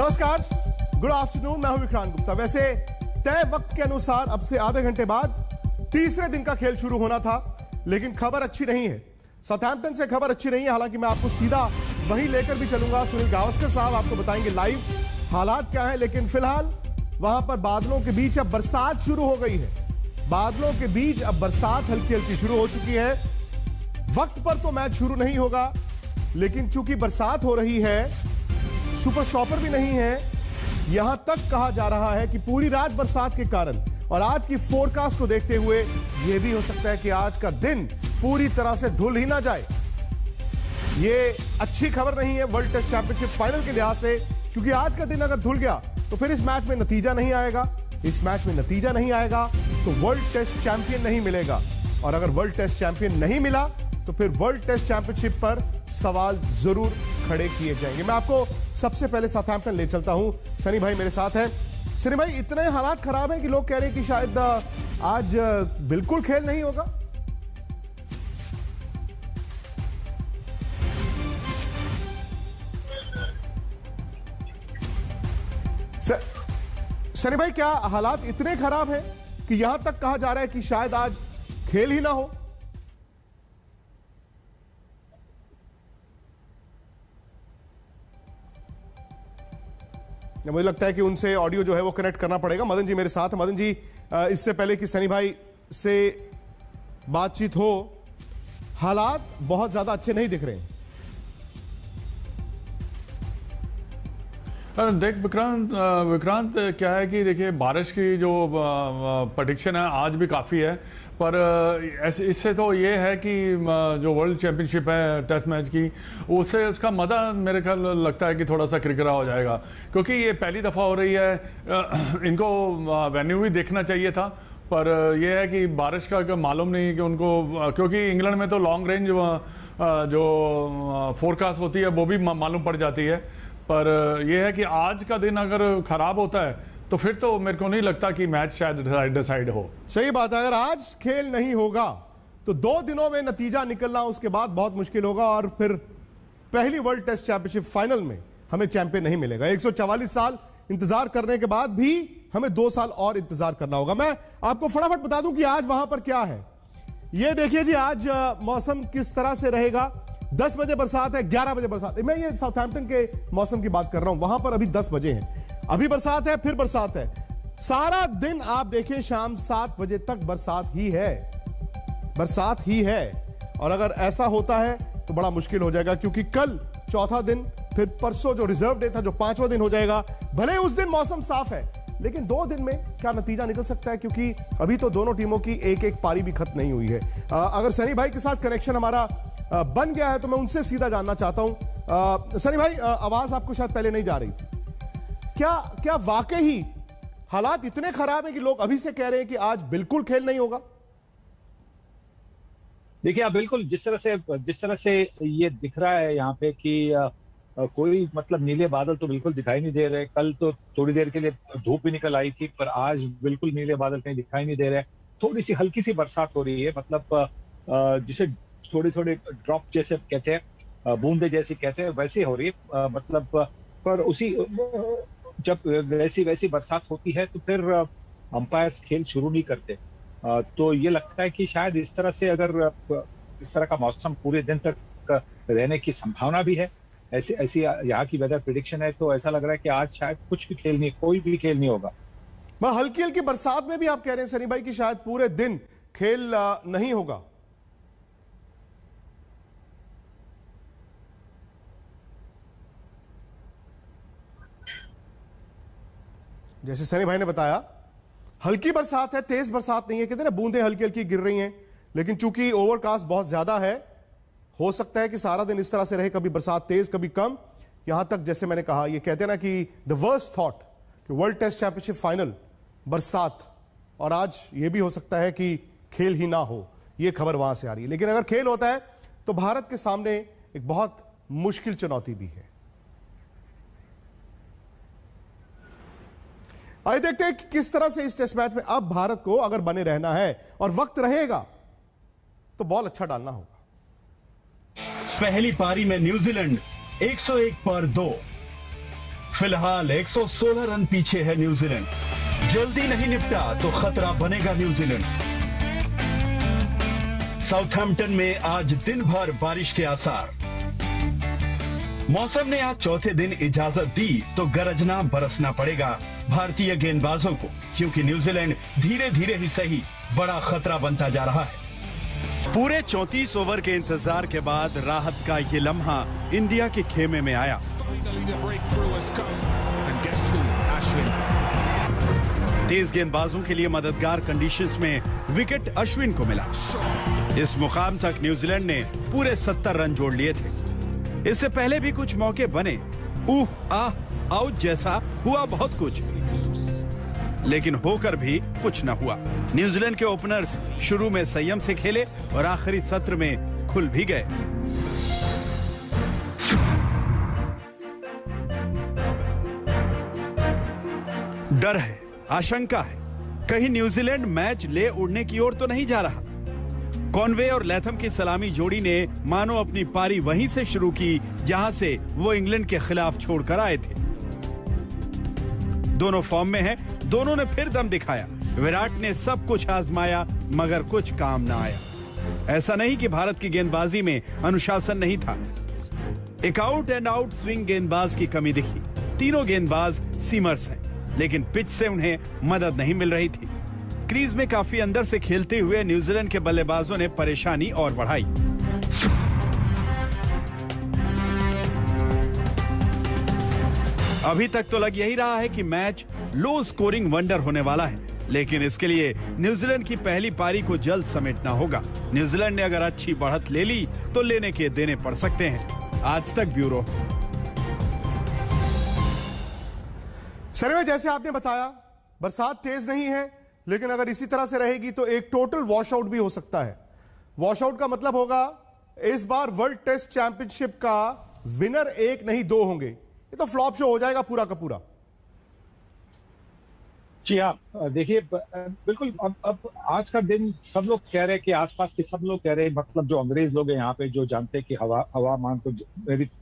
नमस्कार, good afternoon. मैं हूं विक्रांत गुप्ता। वैसे तय वक्त के अनुसार अब से आधे घंटे बाद तीसरे दिन का खेल शुरू होना था, लेकिन खबर अच्छी नहीं है। साउथहैम्पटन से खबर अच्छी नहीं है। हालांकि मैं आपको सीधा वहीं लेकर भी चलूंगा। सुनील गावस्कर साहब आपको बताएंगे लाइव हालात क्या है, लेकिन फिलहाल वहां पर बादलों के बीच अब बरसात शुरू हो गई है। बादलों के बीच अब बरसात हल्की हल्की शुरू हो चुकी है। वक्त पर तो मैच शुरू नहीं होगा, लेकिन चूंकि बरसात हो रही है, सुपर स्टॉपर भी नहीं है, यहां तक कहा जा रहा है कि पूरी रात बरसात के कारण और आज की फोरकास्ट को देखते हुए यह भी हो सकता है कि आज का दिन पूरी तरह से धुल ही ना जाए। यह अच्छी खबर नहीं है वर्ल्ड टेस्ट चैंपियनशिप फाइनल के लिहाज से, क्योंकि आज का दिन अगर धुल गया तो फिर इस मैच में नतीजा नहीं आएगा। इस मैच में नतीजा नहीं आएगा तो वर्ल्ड टेस्ट चैंपियन नहीं मिलेगा, और अगर वर्ल्ड टेस्ट चैंपियन नहीं मिला तो फिर वर्ल्ड टेस्ट चैंपियनशिप पर सवाल जरूर खड़े किए जाएंगे। मैं आपको सबसे पहले साउथहैम्पटन ले चलता हूं। सनी भाई मेरे साथ हैं। सनी भाई, इतने हालात खराब हैं कि लोग कह रहे हैं कि शायद आज बिल्कुल खेल नहीं होगा। सनी भाई, क्या हालात इतने खराब हैं कि यहां तक कहा जा रहा है कि शायद आज खेल ही ना हो? मुझे लगता है कि उनसे ऑडियो जो है वो कनेक्ट करना पड़ेगा। मदन जी मेरे साथ। मदन जी, इससे पहले कि सनी भाई से बातचीत हो, हालात बहुत ज्यादा अच्छे नहीं दिख रहे हैं। देख विक्रांत क्या है कि देखिए, बारिश की जो प्रेडिक्शन है आज भी काफ़ी है, पर इससे तो ये है कि जो वर्ल्ड चैंपियनशिप है टेस्ट मैच की, उससे उसका मज़ा मेरे ख्याल लगता है कि थोड़ा सा किरकिरा हो जाएगा, क्योंकि ये पहली दफ़ा हो रही है। इनको वेन्यू भी देखना चाहिए था, पर यह है कि बारिश का मालूम नहीं कि उनको, क्योंकि इंग्लैंड में तो लॉन्ग रेंज जो फोरकास्ट होती है वो भी मालूम पड़ जाती है। पर यह है कि आज का दिन अगर खराब होता है तो फिर तो मेरे को नहीं लगता कि मैच शायद डिसाइड हो। सही बात है। अगर आज खेल नहीं होगा तो 2 दिनों में नतीजा निकलना उसके बाद बहुत मुश्किल होगा, और फिर पहली वर्ल्ड टेस्ट चैंपियनशिप फाइनल में हमें चैंपियन नहीं मिलेगा। 144 साल इंतजार करने के बाद भी हमें 2 साल और इंतजार करना होगा। मैं आपको फटाफट बता दूं कि आज वहां पर क्या है। यह देखिए जी, आज मौसम किस तरह से रहेगा। 10 बजे बरसात है, 11 बजे बरसात है। मैं ये साउथहैम्पटन के मौसम की बात कर रहा हूं। वहां पर अभी 10 बजे है, अभी बरसात है, फिर बरसात है। सारा दिन आप देखें, शाम 7 बजे तक बरसात ही है, बरसात ही है। और अगर ऐसा होता है तो बड़ा मुश्किल हो जाएगा, क्योंकि कल चौथा दिन, फिर परसों जो रिजर्व डे था जो 5वां दिन हो जाएगा। भले उस दिन मौसम साफ है, लेकिन 2 दिन में क्या नतीजा निकल सकता है, क्योंकि अभी तो दोनों टीमों की एक पारी भी खत्म नहीं हुई है। अगर सनी भाई के साथ कनेक्शन हमारा बन गया है तो मैं उनसे सीधा जानना चाहता हूं। सनी भाई, आवाज आपको शायद पहले नहीं जा रही थी। क्या वाकई ही हालात इतने खराब हैं कि लोग अभी से कह रहे हैं कि आज बिल्कुल खेल नहीं होगा? देखिए, आप बिल्कुल जिस तरह से ये दिख रहा है यहाँ पे कि कोई मतलब नीले बादल तो बिल्कुल दिखाई नहीं दे रहे। कल तो थोड़ी देर के लिए धूप भी निकल आई थी, पर आज बिल्कुल नीले बादल कहीं दिखाई नहीं दे रहे। थोड़ी सी हल्की सी बरसात हो रही है, मतलब जिसे थोड़ी थोड़ी ड्रॉप जैसे कहते हैं, बूंदे जैसी कहते हैं, वैसी हो रही है। मतलब पर उसी जब वैसी बरसात होती है तो फिर अंपायर्स खेल शुरू नहीं करते। तो ये लगता है कि शायद इस तरह से, अगर इस तरह का मौसम पूरे दिन तक रहने की संभावना भी है, ऐसी यहाँ की वेदर प्रेडिक्शन है, तो ऐसा लग रहा है कि आज शायद कुछ भी खेल नहीं, कोई भी खेल नहीं होगा। हल्की हल्की बरसात में भी आप कह रहे हैं सनी भाई कि शायद पूरे दिन खेल नहीं होगा। जैसे सनी भाई ने बताया, हल्की बरसात है, तेज बरसात नहीं है। कहते हैं ना, बूंदें हल्की हल्की गिर रही हैं, लेकिन चूंकि ओवरकास्ट बहुत ज्यादा है, हो सकता है कि सारा दिन इस तरह से रहे, कभी बरसात तेज कभी कम। यहां तक जैसे मैंने कहा, ये कहते हैं ना कि द वर्स्ट थॉट कि वर्ल्ड टेस्ट चैंपियनशिप फाइनल बरसात, और आज ये भी हो सकता है कि खेल ही ना हो। ये खबर वहां से आ रही है। लेकिन अगर खेल होता है तो भारत के सामने एक बहुत मुश्किल चुनौती भी है। आइए देखते हैं कि किस तरह से इस टेस्ट मैच में अब भारत को अगर बने रहना है और वक्त रहेगा तो बॉल अच्छा डालना होगा। पहली पारी में न्यूजीलैंड 101 पर 2, फिलहाल 116 रन पीछे है न्यूजीलैंड। जल्दी नहीं निपटा तो खतरा बनेगा न्यूजीलैंड। साउथहैम्पटन में आज दिन भर बारिश के आसार। मौसम ने आज चौथे दिन इजाजत दी तो गरजना बरसना पड़ेगा भारतीय गेंदबाजों को, क्योंकि न्यूजीलैंड धीरे धीरे ही सही बड़ा खतरा बनता जा रहा है। पूरे 34 ओवर के इंतजार के बाद राहत का ये लम्हा इंडिया के खेमे में आया। तेज गेंदबाजों के लिए मददगार कंडीशंस में विकेट अश्विन को मिला। इस मुकाम तक न्यूजीलैंड ने पूरे 70 रन जोड़ लिए थे। इससे पहले भी कुछ मौके बने, आउट जैसा हुआ बहुत कुछ, लेकिन होकर भी कुछ न हुआ। न्यूजीलैंड के ओपनर्स शुरू में संयम से खेले और आखिरी सत्र में खुल भी गए। डर है, आशंका है, कहीं न्यूजीलैंड मैच ले उड़ने की ओर तो नहीं जा रहा। कॉनवे और लैथम की सलामी जोड़ी ने मानो अपनी पारी वहीं से शुरू की जहां से वो इंग्लैंड के खिलाफ छोड़कर आए थे। दोनों फॉर्म में हैं, दोनों ने फिर दम दिखाया। विराट ने सब कुछ आजमाया मगर कुछ काम ना आया। ऐसा नहीं कि भारत की गेंदबाजी में अनुशासन नहीं था। एक आउट एंड आउट स्विंग गेंदबाज की कमी दिखी। तीनों गेंदबाज सीमर्स हैं, लेकिन पिच से उन्हें मदद नहीं मिल रही थी। क्रीज में काफी अंदर से खेलते हुए न्यूजीलैंड के बल्लेबाजों ने परेशानी और बढ़ाई। अभी तक तो लग यही रहा है कि मैच लो स्कोरिंग वंडर होने वाला है, लेकिन इसके लिए न्यूजीलैंड की पहली पारी को जल्द समेटना होगा। न्यूजीलैंड ने अगर अच्छी बढ़त ले ली तो लेने के देने पड़ सकते हैं। आज तक ब्यूरो। सर, जैसे आपने बताया बरसात तेज नहीं है, लेकिन अगर इसी तरह से रहेगी तो एक टोटल वॉशआउट भी हो सकता है। वॉशआउट का मतलब होगा इस बार वर्ल्ड टेस्ट चैंपियनशिप का विनर एक नहीं दो होंगे। ये तो फ्लॉप शो हो जाएगा पूरा का पूरा। जी हाँ, देखिए बिल्कुल। अब आज का दिन सब लोग कह रहे हैं कि आसपास के सब लोग कह रहे हैं, मतलब जो अंग्रेज लोग हैं यहाँ पे जो जानते हैं कि हवामान को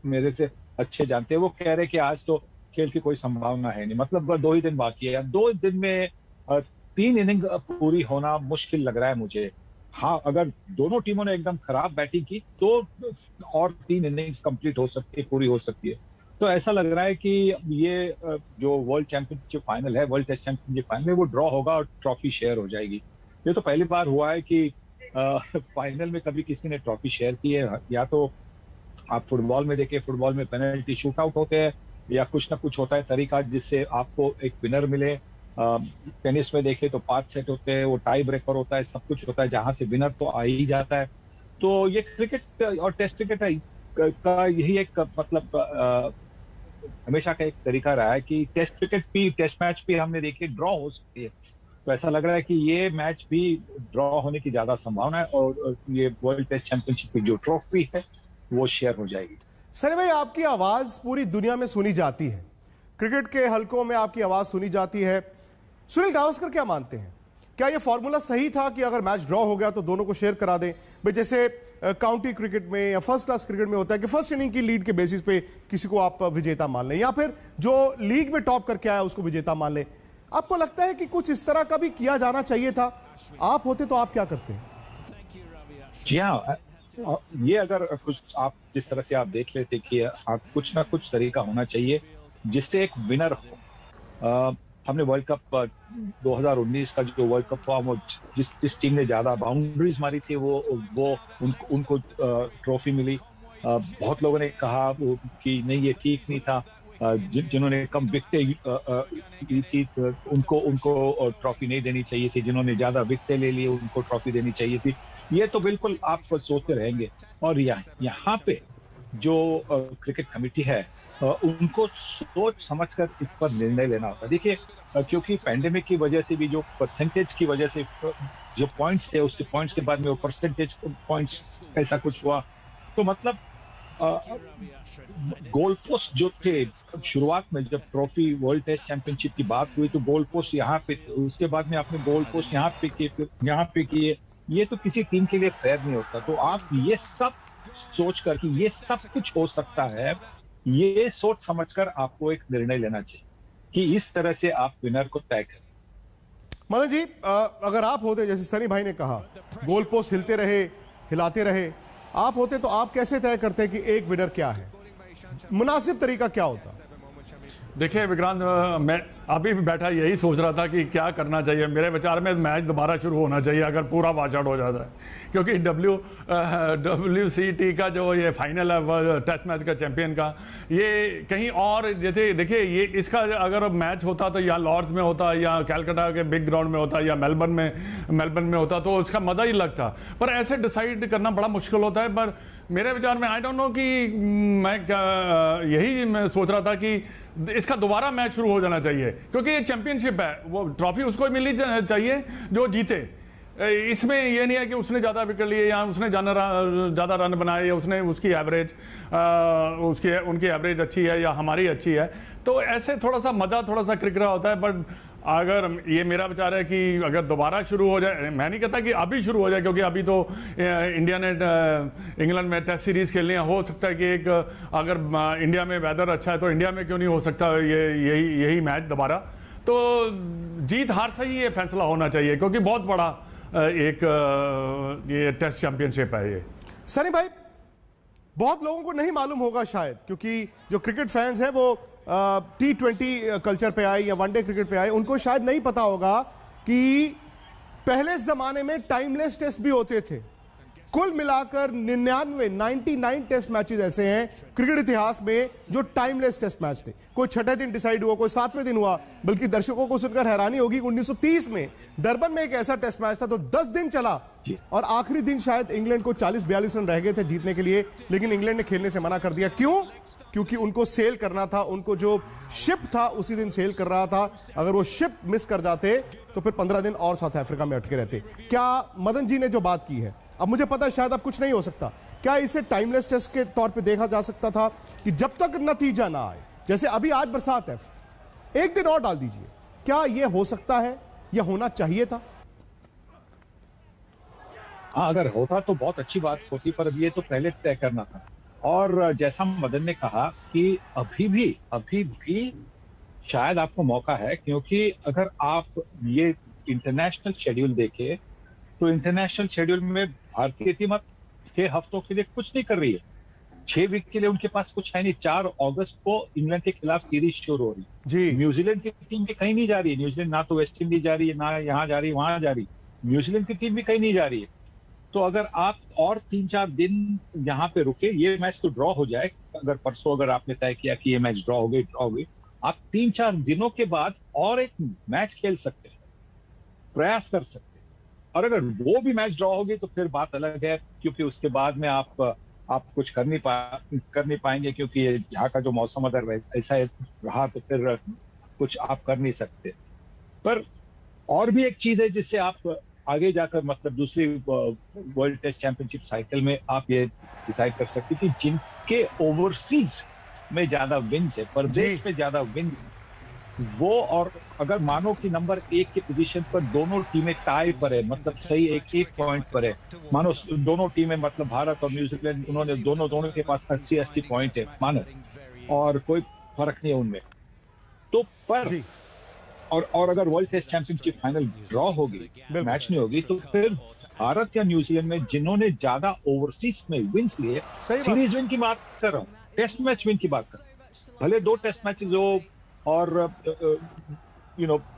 मेरे से अच्छे जानते हैं, वो कह रहे हैं कि आज तो खेल की कोई संभावना है नहीं। मतलब 2 ही दिन बाकी है। 2 दिन में 3 इनिंग पूरी होना मुश्किल लग रहा है मुझे। हाँ, अगर दोनों टीमों ने एकदम खराब बैटिंग की तो और 3 इनिंग्स कंप्लीट हो सकती है, पूरी हो सकती है। तो ऐसा लग रहा है कि ये जो वर्ल्ड चैंपियनशिप फाइनल है, वर्ल्ड टेस्ट चैंपियनशिप फाइनल में, वो ड्रॉ होगा और ट्रॉफी शेयर हो जाएगी। ये तो पहली बार हुआ है कि फाइनल में कभी किसी ने ट्रॉफी शेयर की है। या तो आप फुटबॉल में देखें, फुटबॉल में पेनल्टी शूट आउट होते हैं या कुछ ना कुछ होता है तरीका जिससे आपको एक विनर मिले। टेनिस में देखें तो 5 सेट होते हैं, वो टाई ब्रेकर होता है, सब कुछ होता है जहां से विनर तो आ ही जाता है। तो ये क्रिकेट और टेस्ट क्रिकेट का यही एक मतलब हमेशा का एक तरीका रहा है कि टेस्ट क्रिकेट भी, टेस्ट मैच भी हमने देखे ड्रॉ हो सकती है। तो ऐसा लग रहा है कि ये मैच भी ड्रॉ होने की ज्यादा संभावना है और ये वर्ल्ड टेस्ट चैंपियनशिप की जो ट्रॉफी है वो शेयर हो जाएगी। सर भाई, आपकी आवाज पूरी दुनिया में सुनी जाती है, क्रिकेट के हलकों में आपकी आवाज सुनी जाती है। सुनील गावस्कर क्या मानते हैं, क्या यह फॉर्मूला सही था कि अगर मैच ड्रॉ हो गया तो दोनों को शेयर करा दें? भाई जैसे काउंटी क्रिकेट में या फर्स्ट क्लास क्रिकेट में होता है कि फर्स्ट इनिंग की लीड के बेसिस पे किसी को आप विजेता मान लें, या फिर जो लीग में टॉप करके आया उसको विजेता मान लें। आपको लगता है कि कुछ इस तरह का भी किया जाना चाहिए था? आप होते तो आप क्या करते हैं? जी हाँ, ये अगर कुछ आप जिस तरह से आप देख लेते कि कुछ ना कुछ तरीका होना चाहिए जिससे एक विनर हो। हमने वर्ल्ड कप 2019 का जो वर्ल्ड कप हुआ, वो जिस टीम ने ज्यादा बाउंड्रीज मारी थी वो उनको ट्रॉफी मिली। बहुत लोगों ने कहा कि नहीं ये ठीक नहीं था, जिन्होंने कम विकेटें ली थी उनको ट्रॉफी नहीं देनी चाहिए थी, जिन्होंने ज्यादा विकेटें ले ली उनको ट्रॉफी देनी चाहिए थी। ये तो बिल्कुल आप सोचते रहेंगे। और यहाँ पे जो क्रिकेट कमेटी है उनको सोच समझकर इस पर निर्णय लेना होता है। देखिए, क्योंकि पैंडेमिक की वजह से भी जो परसेंटेज की वजह से जो पॉइंट्स थे, उसके पॉइंट्स के बाद में वो परसेंटेज पॉइंट्स ऐसा कुछ हुआ, तो मतलब गोल पोस्ट जो थे शुरुआत में जब ट्रॉफी वर्ल्ड टेस्ट चैंपियनशिप की बात हुई तो गोल पोस्ट यहाँ पे थे, उसके बाद में आपने गोल पोस्ट यहाँ पे किए। ये तो किसी टीम के लिए फेयर नहीं होता। तो आप ये सब सोच कर कि ये सब कुछ हो सकता है, ये सोच समझकर आपको एक निर्णय लेना चाहिए कि इस तरह से आप विनर को तय करें। मदन जी, अगर आप होते, जैसे सनी भाई ने कहा, गोल पोस्ट हिलते रहे, हिलाते रहे, आप होते तो आप कैसे तय करते कि एक विनर क्या है? मुनासिब तरीका क्या होता? देखिए विक्रांत, मैं अभी भी बैठा यही सोच रहा था कि क्या करना चाहिए। मेरे विचार में मैच दोबारा शुरू होना चाहिए अगर पूरा वॉच आउट हो जाता है, क्योंकि WCT का जो ये फाइनल है टेस्ट मैच का चैंपियन का, ये कहीं और, जैसे देखिए ये इसका अगर मैच होता तो या लॉर्ड्स में होता या कैलकाटा के बिग ग्राउंड में होता या मेलबर्न में होता तो उसका मजा ही लगता। पर ऐसे डिसाइड करना बड़ा मुश्किल होता है। पर मेरे विचार में आई डोंट नो कि मैं क्या, यही मैं सोच रहा था कि इसका दोबारा मैच शुरू हो जाना चाहिए, क्योंकि ये चैंपियनशिप है, वो ट्रॉफी उसको मिलनी चाहिए जो जीते। इसमें ये नहीं है कि उसने ज़्यादा विकेट लिए या उसने ज़्यादा रन बनाए या उसने उसकी एवरेज उनकी एवरेज अच्छी है या हमारी अच्छी है। तो ऐसे थोड़ा सा मज़ा, थोड़ा सा क्रिकरा होता है। बट अगर ये मेरा विचार है कि अगर दोबारा शुरू हो जाए, मैं नहीं कहता कि अभी शुरू हो जाए, क्योंकि अभी तो इंडिया ने इंग्लैंड में टेस्ट सीरीज खेलनी है। हो सकता है कि एक अगर इंडिया में वेदर अच्छा है तो इंडिया में क्यों नहीं हो सकता यही मैच दोबारा। तो जीत हार से ही ये फैसला होना चाहिए, क्योंकि बहुत बड़ा एक ये टेस्ट चैंपियनशिप है। ये सनी भाई, बहुत लोगों को नहीं मालूम होगा शायद, क्योंकि जो क्रिकेट फैंस हैं वो T20 कल्चर पे आए या वनडे क्रिकेट पे आए, उनको शायद नहीं पता होगा कि पहले जमाने में टाइमलेस टेस्ट भी होते थे। कुल मिलाकर 99 टेस्ट मैचेस ऐसे हैं क्रिकेट इतिहास में जो टाइमलेस टेस्ट मैच थे। कोई छठे दिन डिसाइड हुआ, कोई 7वें दिन हुआ। बल्कि दर्शकों को सुनकर हैरानी होगी, 1930 में डरबन में एक ऐसा टेस्ट मैच था तो 10 दिन चला और आखिरी दिन शायद इंग्लैंड को 40-42 रन रह गए थे जीतने के लिए, लेकिन इंग्लैंड ने खेलने से मना कर दिया। क्यों? क्योंकि उनको सेल करना था, उनको जो शिप था उसी दिन सेल कर रहा था। अगर वो शिप मिस कर जाते तो फिर 15 दिन और साउथ अफ्रीका में अटके रहते। क्या मदन जी ने जो बात की है, अब मुझे पता है शायद अब कुछ नहीं हो सकता, क्या इसे टाइमलेस टेस्ट के तौर पे देखा जा सकता था कि जब तक नतीजा ना आए, जैसे अभी आज बरसात है, एक दिन और डाल दीजिए, क्या यह हो सकता है या होना चाहिए था? हाँ, अगर होता तो बहुत अच्छी बात होती, पर ये तो पहले तय करना था। और जैसा मदन ने कहा कि अभी भी शायद आपको मौका है, क्योंकि अगर आप ये इंटरनेशनल शेड्यूल देखें तो इंटरनेशनल शेड्यूल में भारतीय टीम अब 6 हफ्तों के लिए कुछ नहीं कर रही है। 6 वीक के लिए उनके पास कुछ है नहीं। 4 अगस्त को इंग्लैंड के खिलाफ सीरीज शुरू हो रही जी। न्यूजीलैंड की टीम भी कहीं नहीं जा रही है। न्यूजीलैंड ना तो वेस्ट इंडीज जा रही है, ना यहाँ जा रही है, वहां जा रही है। न्यूजीलैंड की टीम भी कहीं नहीं जा रही है। तो अगर आप और 3-4 दिन यहाँ पे रुके, ये मैच तो ड्रॉ हो जाए, अगर परसों अगर आपने तय किया कि ये मैच ड्रॉ हो गई, आप 3-4 दिनों के बाद और एक मैच खेल सकते हैं, प्रयास कर सकते हैं। और अगर वो भी मैच ड्रॉ होगी तो फिर बात अलग है, क्योंकि उसके बाद में आप कुछ कर नहीं पाएंगे, क्योंकि यहाँ का जो मौसम अगर ऐसा रहा तो फिर कुछ आप कर नहीं सकते। पर और भी एक चीज है जिससे आप आगे जाकर, मतलब दूसरी वर्ल्ड टेस्ट चैंपियनशिप साइकिल में आप ये डिसाइड कर सकते कि जिनके ओवरसीज में ज्यादा विन्स है, परदेश में ज्यादा विन्स, वो, और अगर मानो कि नंबर 1 की पोजीशन पर दोनों टीमें टाई पर है, मतलब सही एक पॉइंट पर है, मानो दोनों टीमें, मतलब भारत और न्यूजीलैंड, उन्होंने दोनों के पास 80 पॉइंट है मानो, और कोई फर्क नहीं है उनमें। तो पर और अगर world test championship final draw होगी, मैच नहीं होगी, तो फिर भारत या न्यूजीलैंड में जिन्होंने ज्यादा ओवरसीज में विन्स लिए, सीरीज विन की बात कर रहा हूँ, टेस्ट मैच विन की बात कर रहा हूँ, भले 2 टेस्ट मैचेस हो और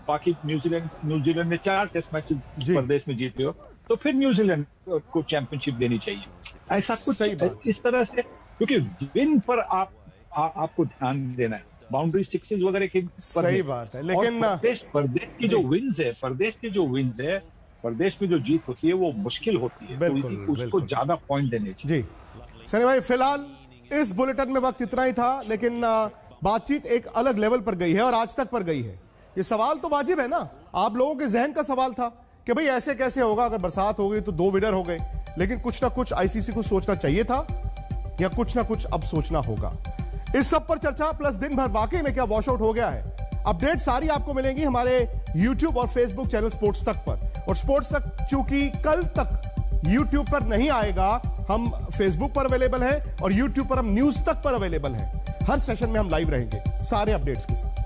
बाकी न्यूजीलैंड ने 4 टेस्ट मैच प्रदेश में जीते हो, तो फिर न्यूजीलैंड को चैंपियनशिप देनी चाहिए। ऐसा कुछ इस तरह से, क्योंकि विन पर आपको ध्यान देना है, बाउंड्री सिक्सेस वगैरह की सही बात है। लेकिन प्रदेश की जो विन्स है, प्रदेश में जो जीत होती है वो मुश्किल होती है, तो उसको ज्यादा पॉइंट देने चाहिए। जी सनी भाई, फिलहाल इस बुलेटिन में वक्त इतना ही था, लेकिन बातचीत एक अलग लेवल पर गई है और आज तक पर गई है। ये सवाल तो वाजिब है ना, आप लोगों के जहन का सवाल था कि भाई ऐसे कैसे होगा, अगर बरसात हो गई तो 2 विनर हो गए, लेकिन कुछ ना कुछ आईसीसी को सोचना चाहिए था या कुछ ना कुछ अब सोचना होगा। इस सब पर चर्चा प्लस दिन भर वाकई में क्या वॉश आउट हो गया है, अपडेट सारी आपको मिलेंगी हमारे YouTube और Facebook चैनल स्पोर्ट्स तक पर। और स्पोर्ट्स तक चूंकि कल तक YouTube पर नहीं आएगा, हम Facebook पर अवेलेबल हैं और YouTube पर हम न्यूज तक पर अवेलेबल हैं। हर सेशन में हम लाइव रहेंगे सारे अपडेट्स के साथ।